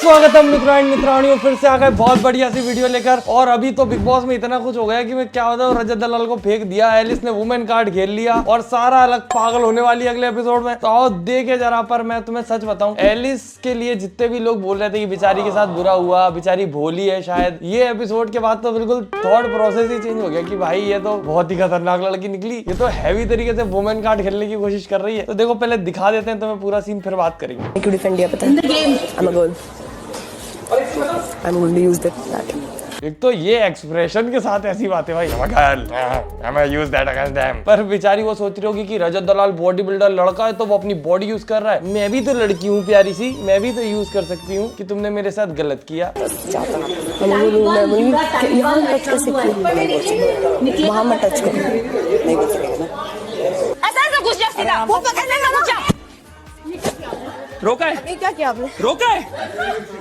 स्वागतम मित्राणियों, फिर से आ गए बहुत बढ़िया सी वीडियो लेकर। और अभी तो बिग बॉस में इतना कुछ हो गया कि मैं क्या बताऊं, रजत दलाल को फेंक दिया, एलिस ने वुमेन कार्ड खेल लिया और सारा अलग पागल होने वाली अगले एपिसोड में। तो आओ देखे जरा। पर मैं तुम्हें सच बताऊं, एलिस के लिए जितने भी लोग बोल रहे थे कि बेचारी के साथ बुरा हुआ, बेचारी भोली है शायद, ये एपिसोड के बाद तो बिल्कुल थॉट प्रोसेस ही चेंज हो गया कि भाई ये तो बहुत ही खतरनाक लड़की निकली, ये तो हैवी तरीके से वुमेन कार्ड खेलने की कोशिश कर रही है। तो देखो पहले दिखा देते हैं तुम्हें पूरा सीन, फिर बात करेंगे। क्यों डिफेंड किया पता है? I'm going to use that. एक तो ये एक्सप्रेशन के साथ ऐसी बातें भाई, use that against them। पर बेचारी वो सोच रही होगी कि रजत दलाल बॉडी बिल्डर लड़का है तो वो अपनी बॉडी यूज कर रहा है, मैं भी तो लड़की हूँ प्यारी सी, मैं भी तो यूज कर सकती हूँ कि तुमने मेरे साथ गलत किया। वहाँ मत टच करो। रोका है? क्या किया आपने? रोका है?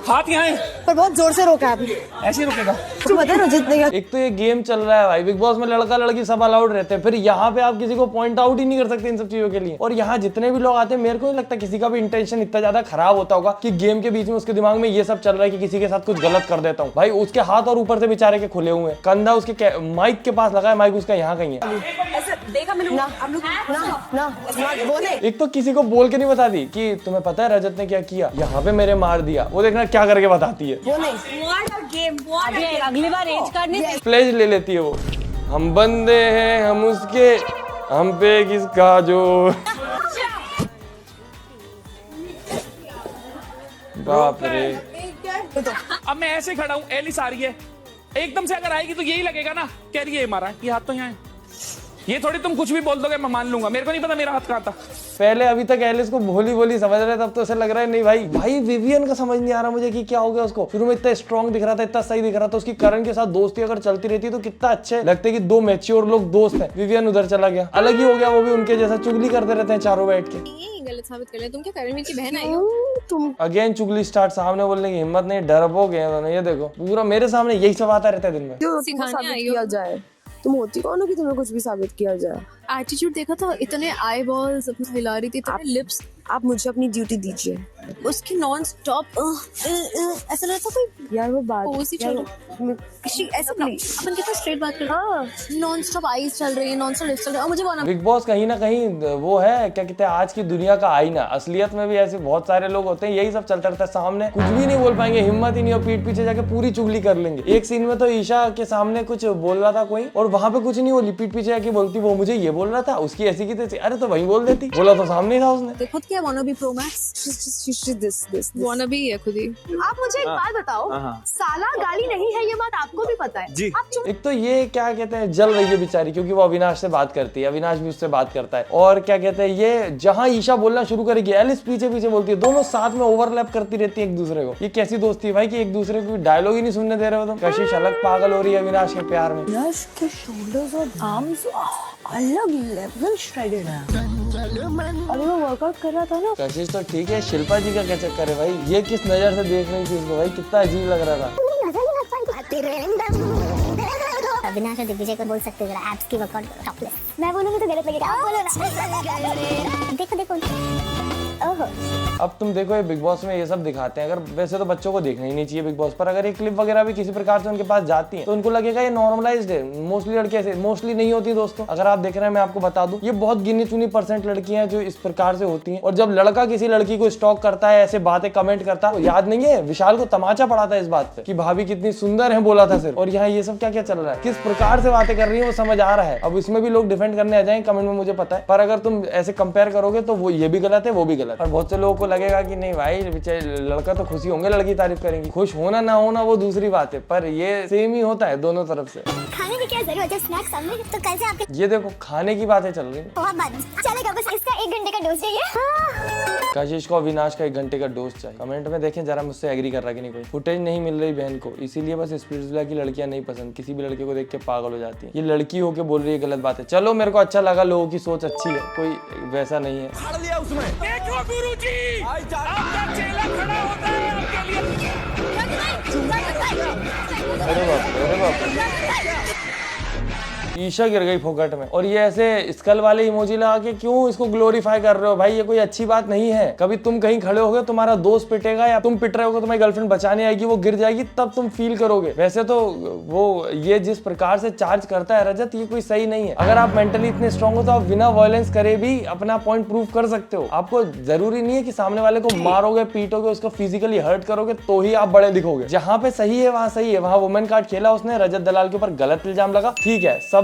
हाथ यहाँ है पर बहुत जोर से रोका है आपने। ऐसे रुकेगा? तू बता रजत ने क्या? एक तो ये गेम चल रहा है भाई, बिग बॉस में लड़का लड़की सब अलाउड रहते हैं, फिर यहाँ पे आप किसी को पॉइंट आउट ही नहीं कर सकते इन सब चीजों के लिए। और यहाँ जितने भी लोग आते हैं, मेरे को नहीं लगता किसी का भी इंटेंशन इतना ज्यादा खराब होता होगा कि गेम के बीच में उसके दिमाग में ये सब चल रहा है कि किसी के साथ कुछ गलत कर देता हूँ। भाई उसके हाथ और ऊपर से बेचारे के खुले हुए हैं, कंधा उसके माइक के पास लगा है, माइक उसका यहाँ कहीं है। देखा मैंने बोले। एक तो किसी को बोल के नहीं बता दी कि तुम्हें पता है रजत ने क्या किया, यहाँ पे मेरे मार दिया, वो देखना क्या करके बताती है। वो नहीं अगली बार एज कार्ड नहीं प्लेज ले लेती है वो। हम बंदे हैं हम उसके, हम पे किसका जोर। बाप रे। अब मैं ऐसे खड़ा हूँ, एलिस आ रही है, एकदम से अगर आएगी तो यही लगेगा ना, कह रही है मारा, ये हाथ तो यहाँ है। ये थोड़ी तुम कुछ भी बोल दोगे मैं मान लूंगा, मेरे को नहीं पता मेरा हाथ कहाँ था। पहले अभी तक एलिस को भोली भोली समझ रहे, तब तो ऐसा लग रहा है नहीं भाई विवियन का समझ नहीं आ रहा मुझे कि क्या हो गया उसको। शुरू में इतना स्ट्रॉन्ग दिख रहा था, इतना सही दिख रहा था, उसकी करण के साथ दोस्ती अगर चलती रहती तो कितना अच्छे लगते कि दो मैच्योर लोग दोस्त हैं। विवियन उधर चला गया, अलग ही हो गया, वो भी उनके जैसा चुगली करते रहते हैं चारों बैठ के। गलत साबित कर लिया। तुम क्या करणवीर की बहन आई हो? तुम अगेन चुगली स्टार्ट, सामने बोलने की हिम्मत नहीं, डरपोक गए दोनों। ये देखो पूरा मेरे सामने यही सब आता रहता है दिन में। क्यों सिखाने साबित आई हो? किया जाए? तुम होती कौन हो कि तुम्हें कुछ भी साबित किया जाए? एटीट्यूड देखा था, इतने आई बॉल्स अपना हिला रही थी, इतने लिप्स। आप मुझे अपनी ड्यूटी दीजिए। उसकी नॉन स्टॉप ऐसा लग रहा था कोई यार वो बात पोज ही चल ऐसे अपन कितना स्ट्रेट बात कर रहे हैं, नॉन स्टॉप आईज चल रही है, नॉन स्टॉप लिप्स चल रही है। और मुझे बोला बिग बॉस कहीं ना कहीं वो है, क्या कहते हैं, आज की दुनिया का आईना। असलियत में भी ऐसे बहुत सारे लोग होते हैं, यही सब चलता रहता है, सामने कुछ भी नहीं बोल पाएंगे, हिम्मत ही नहीं, और पीठ पीछे जाके पूरी चुगली कर लेंगे। एक सीन में तो ईशा के सामने कुछ बोल रहा था कोई, और वहां पे कुछ नहीं बोली, पीठ पीछे जाके बोलती वो मुझे ये बोल रहा था, उसकी ऐसी की तैसी। अरे तो वही बोल देती, बोला तो सामने ही था उसने। देखो क्या wanna be pro max, wanna be है खुद ही। आप मुझे एक बात बताओ, साला गाली नहीं है, ये बात आपको भी पता है जी। आप चुप। एक तो ये क्या कहते हैं, जल रही है बेचारी, क्योंकि वो अविनाश से बात करती है, अविनाश भी उससे बात करता है। और क्या कहते हैं, ये जहां ईशा बोलना शुरू करेगी, एलिस पीछे पीछे बोलती है, दोनों साथ में ओवरलैप करती रहती है एक दूसरे को। ये कैसी दोस्ती है भाई कि एक दूसरे को डायलॉग ही नहीं सुनने दे रहे हो तुम। कशिश अलग पागल हो रही है अविनाश के प्यार में। यश के शोल्डर्स और आर्म्स अलग लेवल श्रेडेड है। अभी वो वर्कआउट कर रहा था ना। कशिश तो ठीक है, शिल्पा जी का क्या चक्कर है भाई, ये किस नजर से देख रही थी इसको भाई, कितना अजीब लग रहा था। अविनाश और दिग्विजय को बोल सकते जरा एब्स की वर्कआउट टॉपलेस। मैं बोलूंगी तो गलत लगेगा, आप बोलो ना। देखो देखो ओहो। अब तुम देखो ये बिग बॉस में ये सब दिखाते हैं, अगर वैसे तो बच्चों को देखना ही नहीं चाहिए बिग बॉस पर, अगर ये क्लिप वगैरह भी किसी प्रकार से उनके पास जाती है तो उनको लगेगा ये नॉर्मलाइज्ड है। मोस्टली लड़कियां ऐसे मोस्टली नहीं होती दोस्तों, अगर आप देख रहे हैं मैं आपको बता दूं, ये बहुत गिनी चुनी % लड़कियां जो इस प्रकार से होती हैं। और जब लड़का किसी लड़की को स्टॉक करता है, ऐसे बातें कमेंट करता है, तो याद नहीं है विशाल को तमाचा पड़ा था इस बात पे कि भाभी कितनी सुंदर है बोला था सिर्फ। और यहाँ ये सब क्या क्या चल रहा है, किस प्रकार से बातें कर रही है वो समझ आ रहा है। अब इसमें भी लोग डिफेंड करने आ जाएंगे कमेंट में, मुझे पता है, पर अगर तुम ऐसे कंपेयर करोगे तो वो ये भी गलत है वो भी गलत है। और बहुत से लोगों को लगेगा कि नहीं भाई लड़का तो खुशी होंगे, लड़की तारीफ करेंगी, खुश होना ना होना वो दूसरी बात है, पर ये सेम ही होता है दोनों तरफ से। खाने की क्या जरूरत है, स्नैक्स सामने, तो कल से आपके ये देखो खाने की बातें चल रही है। बहुत बंद चलेगा, बस इसका 1 घंटे का डोज चाहिए। कशिश को अविनाश का 1 घंटे का डोज चाहिए। कमेंट में देखें जरा मुझसे एग्री कर रहा कि नहीं कोई। फुटेज नहीं मिल रही बहन को, इसीलिए बस स्प्लिट्सविला की लड़कियां नहीं पसंद, किसी भी लड़के को देख के पागल हो जाती है। ये लड़की होके बोल रही है गलत बात है, चलो मेरे को अच्छा लगा, लोगों की सोच अच्छी है, कोई वैसा नहीं है। देखो गुरुजी, आपका चेला खड़ा होता है आपके लिए। अरे बाप रे, अरे बाप रे। ईशा गिर गई फोकट में। और ये ऐसे स्कल वाले इमोजी लगा के क्यों इसको ग्लोरीफाई कर रहे हो भाई, ये कोई अच्छी बात नहीं है। कभी तुम कहीं खड़े होगे, तुम्हारा दोस्त पिटेगा या तुम पिट रहे होगे, तुम्हारी गर्लफ्रेंड बचाने आएगी, वो गिर जाएगी, तब तुम फील करोगे। वैसे तो वो ये जिस प्रकार से चार्ज करता है रजत, ये कोई सही नहीं है। अगर आप मेंटली इतने स्ट्रांग हो तो आप बिना वायलेंस करे भी अपना पॉइंट प्रूव कर सकते हो। आपको जरूरी नहीं है कि सामने वाले को मारोगे, पीटोगे, उसको फिजिकली हर्ट करोगे तो ही आप बड़े दिखोगे। जहां पे सही है वहां सही है। वहां वुमेन कार्ड खेला उसने, रजत दलाल के ऊपर गलत इल्जाम लगा, ठीक है, सब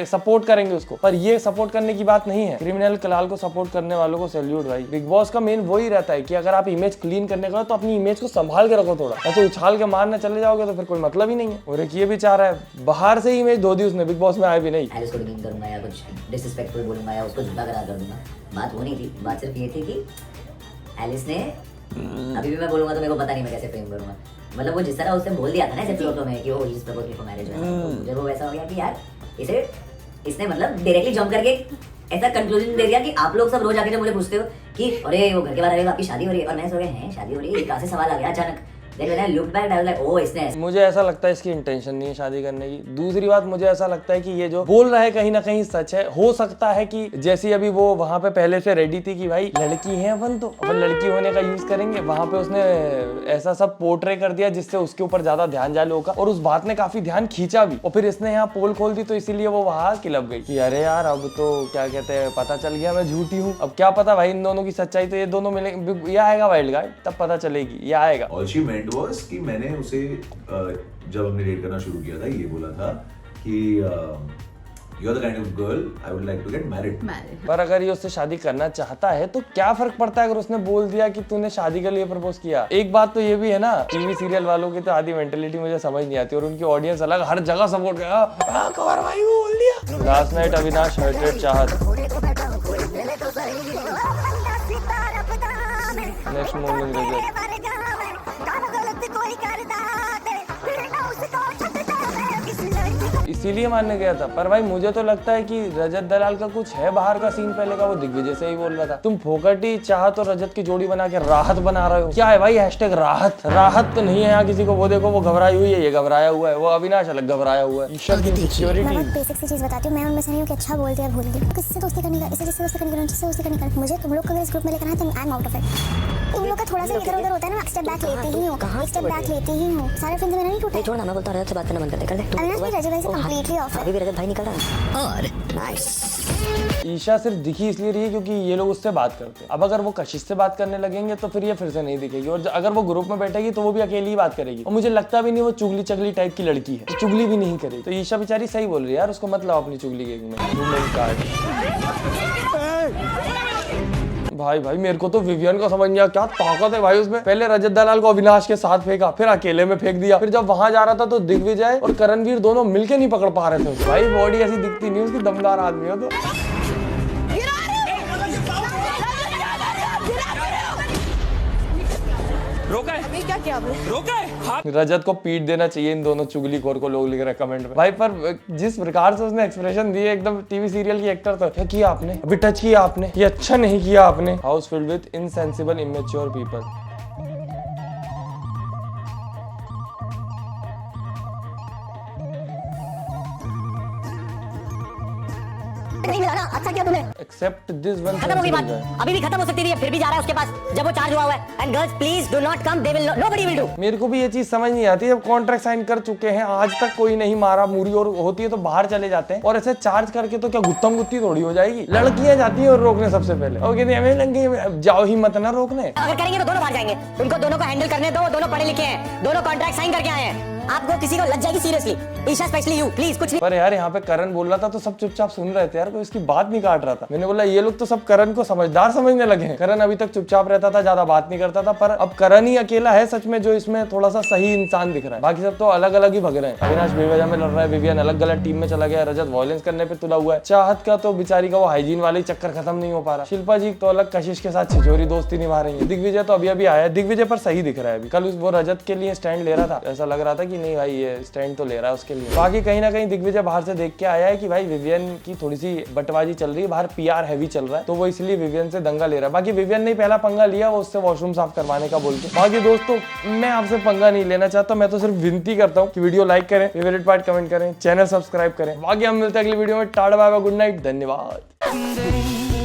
सपोर्ट करेंगे उसको, पर ये सपोर्ट करने की बात नहीं है। क्रिमिनल कलाल को सपोर्ट करने वालों को सैल्यूट भाई। बिग बॉस का मेन वही रहता है कि अगर आप इमेज क्लीन करने का तो अपनी इमेज को संभाल के रखो थोड़ा। ऐसे उछाल के मारने चले जाओगे तो फिर कोई मतलब ही नहीं है। और एक ये भी चाह रहा है, बाहर से ही इमेज धो दी उसने, बिग बॉस में आए भी नहीं। एलिस को डिमीन करूंगा या कुछ डिसरिस्पेक्टफुल बोलूंगा या उसको झूठा करा कर दूंगा, बात वो नहीं थी। बात सिर्फ ये थी कि एलिस ने, अभी भी मैं बोलूंगा तो मेरे को पता नहीं मैं कैसे फ्रेम करूंगा, मतलब वो जिस तरह उसने बोल दिया था ना ऐसे फ्लोटो में कि वो इज प्रपोज फॉर मैरिज, मुझे वो ऐसा हो गया कि यार इसने मतलब डायरेक्टली जंप करके ऐसा कंक्लूजन दे दिया कि आप लोग सब रोज आके जब मुझे पूछते हो कि अरे वो घर के बाहर आपकी शादी हो रही है, और मैं सोच हैं शादी हो रही है, कहां से सवाल आ गया अचानक। मुझे ऐसा लगता है इसकी इंटेंशन नहीं है शादी करने की। दूसरी बात, मुझे ऐसा लगता है कि ये जो बोल रहा है कहीं ना कहीं सच है। हो सकता है कि जैसी अभी वो वहां पे पहले से रेडी थी कि भाई लड़की है अपन, तो अपन लड़की होने का यूज करेंगे। वहां पे उसने ऐसा सब पोर्ट्रे कर दिया जिससे उसके ऊपर ज्यादा ध्यान जाए लोगों का, और उस बात ने काफी ध्यान खींचा भी। और फिर इसने यहाँ पोल खोल दी तो इसीलिए वो वहां किलप गई कि अरे यार अब तो क्या कहते हैं, पता चल गया मैं झूठी हूँ। अब क्या पता भाई इन दोनों की सच्चाई, तो ये दोनों मिलेंगे, ये आएगा वाइल्ड कार्ड तब पता चलेगी, ये आएगा। All she meant was कि मैंने उसे जब हमने डेट करना शुरू किया था ये बोला था कि you are the kind of girl I would like to get married. पर अगर ये उससे शादी करना चाहता है तो क्या फर्क पड़ता है अगर उसने बोल दिया कि तूने शादी के लिए प्रपोज किया। एक बात तो ये भी है ना, टीवी सीरियल वालों की तो आधी मेंटेलिटी मुझे समझ नहीं आती, और उनकी ऑडियंस अलग, हर जगह सपोर्ट कर कवर भाई बोल दिया। लास्ट नाइट अविनाश हर्टेड चाहत, नेक्स्ट मॉर्निंग रिजल्ट। इसीलिए मानने गया था। पर भाई मुझे तो लगता है कि रजत दलाल का कुछ है बाहर का सीन पहले का, वो दिग्विजय से ही बोल रहा था। तुम फोकटी चाहत और रजत की जोड़ी बना के राहत बना रहे हो, क्या है भाई हैशटैग राहत। राहत तो नहीं है यहाँ किसी को। वो देखो वो घबराई हुई है, ये घबराया हुआ है, वो अविनाश अलग घबराया हुआ है। ईश्वर की सिक्योरिटी। मैं बेसिक सी चीज बताती हूँ, मैं उनमें से नहीं हूँ कि अच्छा बोल दिया भूल गई। किससे दोस्ती करने का, इससे जिससे दोस्ती करने का, जिससे दोस्ती करने का, मुझे तुम लोग को अगर इस ग्रुप में लेकर आए तो I am out of it. तुम लोग का थोड़ा सा इधर उधर होता है ना, स्टेप बैक लेती ही हूँ, स्टेप बैक लेती ही हूँ। सारे फ्रेंड्स मेरा नहीं टूटा। छोड़ ना, मैं बोलता हूँ रजत से बात करना बंद कर दे, कर दे। अविनाश भी रजत भाई से कंप्लीटली ऑफ है। अभी भी रजत भाई निकल रहा है और नाइस। ईशा सिर्फ दिखी इसलिए रही है क्योंकि ये लोग उससे बात करते हैं। अब अगर वो कशिश से बात करने लगेंगे तो फिर ये फिर से नहीं दिखेगी, और अगर वो ग्रुप में बैठेगी तो वो भी अकेली ही बात करेगी। और मुझे लगता भी नहीं वो चुगली चगली टाइप की लड़की है, तो चुगली भी नहीं करेगी। तो ईशा बेचारी सही बोल रही है यार, उसको मत लाओ अपनी चुगली के में। भाई भाई मेरे को तो विवियन को समझ नहीं आया, क्या ताकत है भाई उसमें। पहले रजत दलाल को अविनाश के साथ फेंका, फिर अकेले में फेंक दिया, फिर जब वहां जा रहा था तो दिग्विजय और करणवीर दोनों मिलके नहीं पकड़ पा रहे थे। भाई बॉडी ऐसी दिखती नहीं उसकी, दमदार आदमी हो तो। रोका है क्या किया आपने? रोका है हाथ। रजत को पीट देना चाहिए इन दोनों चुगलीखोर को, लोग लिख रहे कमेंट में भाई। पर जिस प्रकार से उसने एक्सप्रेशन दिए एकदम टीवी सीरियल की एक्टर, तो क्या किया आपने, अभी टच किया आपने, ये अच्छा नहीं किया आपने। House filled with insensible immature people. नहीं मिला ना, अच्छा किया तूने। Except this one. खत्म होगी बात, अभी भी खत्म हो सकती थी, फिर भी जा रहा है उसके पास जब वो चार्ज हुआ हुआ है। And girls please do not come, they will nobody will do. मेरे को भी ये चीज समझ नहीं आती, जब कॉन्ट्रैक्ट साइन कर चुके हैं आज तक कोई नहीं मारा मूरी और होती है तो बाहर चले जाते हैं, और ऐसे चार्ज करके तो क्या गुत्तम गुत्ती थोड़ी हो जाएगी। लड़कियां जाती है और रोकने सबसे पहले, और कहती हमें लगे जाओ ही मत ना रोकने। अगर करेंगे तो दोनों बाहर जाएंगे, उनको दोनों को हैंडल करने दो, दोनों पढ़े लिखे हैं, दोनों कॉन्ट्रैक्ट साइन करके आए हैं। आपको किसी को लग जाएगी seriously, Isha specially you, please कुछ नहीं। पर यार यहाँ पे करण बोल रहा था तो सब चुपचाप सुन रहे थे यार, कोई इसकी बात नहीं काट रहा था। मैंने बोला ये लोग तो सब करण को समझदार समझने लगे हैं। करण अभी तक चुपचाप रहता था, ज्यादा बात नहीं करता था, पर अब करण ही अकेला है सच में जो इसमें थोड़ा सा सही इंसान दिख रहा है। बाकी सब तो अलग अलग ही भग रहे हैं। अविनाश बेवजह में लड़ रहा है, विवियन अलग गलत टीम में चला गया, रजत वायलेंस करने पे तुला हुआ है, चाहत का तो बेचारी का वो हाइजीन वाले चक्कर खत्म नहीं हो पा रहा, शिल्पा जी तो अलग कशिश के साथ छिछोरी दोस्ती निभा रही है, दिग्विजय तो अभी अभी आया है, दिग्विजय पर सही दिख रहा है अभी। कल वो रजत के लिए स्टैंड ले रहा था, ऐसा लग रहा था कि कि नहीं भाई ये स्टैंड तो ले रहा है उसके लिए। बाकी कहीं ना कहीं दिग्विजय बाहर से देख के आया है कि भाई विवियन की थोड़ी सी बटवाजी चल रही है, बाहर PR हैवी चल रहा है, तो वो इसलिए विवियन से दंगा ले रहा है। बाकी विवियन ने पहला पंगा लिया वो उससे वॉशरूम साफ करवाने का बोल के। बाकी दोस्तों मैं आपसे पंगा नहीं लेना चाहता, मैं तो सिर्फ विनती करता हूँ कि वीडियो लाइक करें, फेवरेट पार्ट कमेंट करें, चैनल सब्सक्राइब करें। बाकी हम मिलते हैं अगली वीडियो में। Tata bye bye, good night, धन्यवाद।